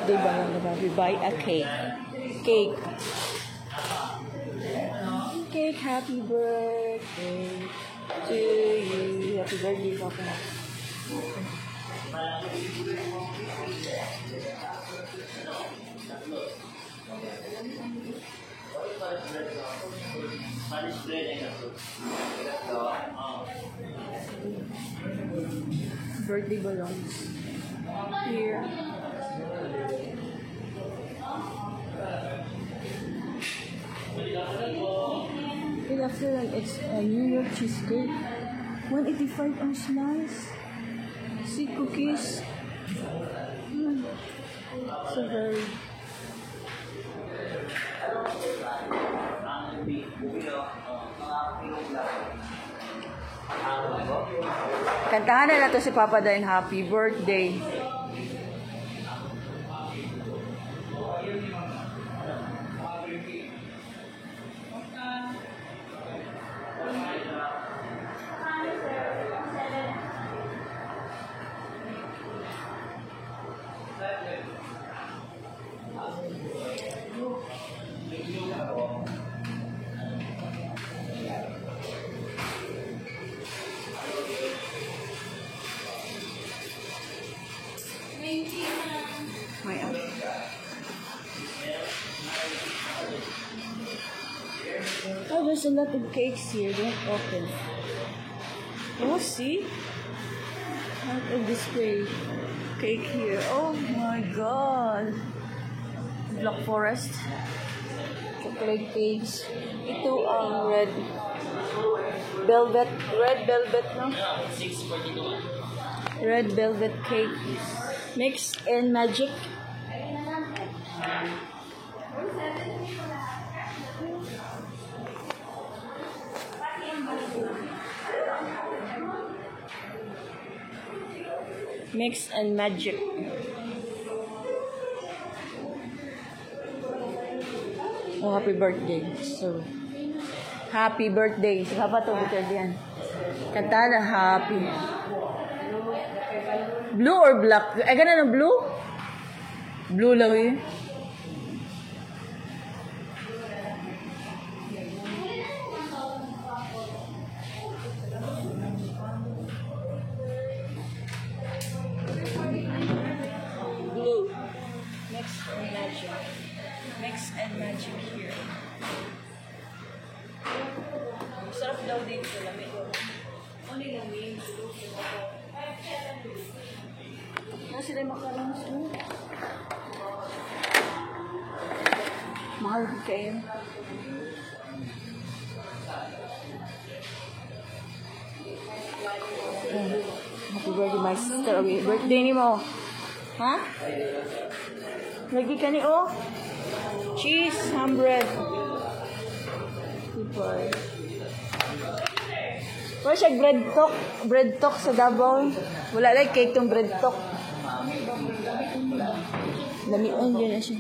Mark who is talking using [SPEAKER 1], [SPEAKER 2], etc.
[SPEAKER 1] birthday ba nga na we buy a cake. Cake. Cake, happy birthday to you. Happy birthday, Papa. Birthday balloons. Here. And after that, it's a New York cheesecake. 185 ang slice. See cookies. So very. Kantahan na to si Papa Dayan, happy birthday. Oh, there's a lot of cakes here. Don't open. Oh, see? Out of display. Cake here. Oh my God. Black Forest. Chocolate cakes. Ito ang red velvet. Red velvet, no? Red velvet cake. Mix and magic. Mix and magic. Oh, happy birthday. So, happy birthday. Sa Papa to, bitter diyan. Kanta na happy. Blue or black? Ay, ganun ang blue? Blue lang yun. Mix and magic here. Sarap daw din ito. Lamig. Only lamig. Nasa sila makarons mo. Mahal kayo. Happy birthday, my sister. Birthday ni mo. Ha? Lagi ka ni oh. Cheese, ham bread. Super. Wala siya bread talk sa Davao. Wala like cake tong bread talk. Lamian dyan na siya.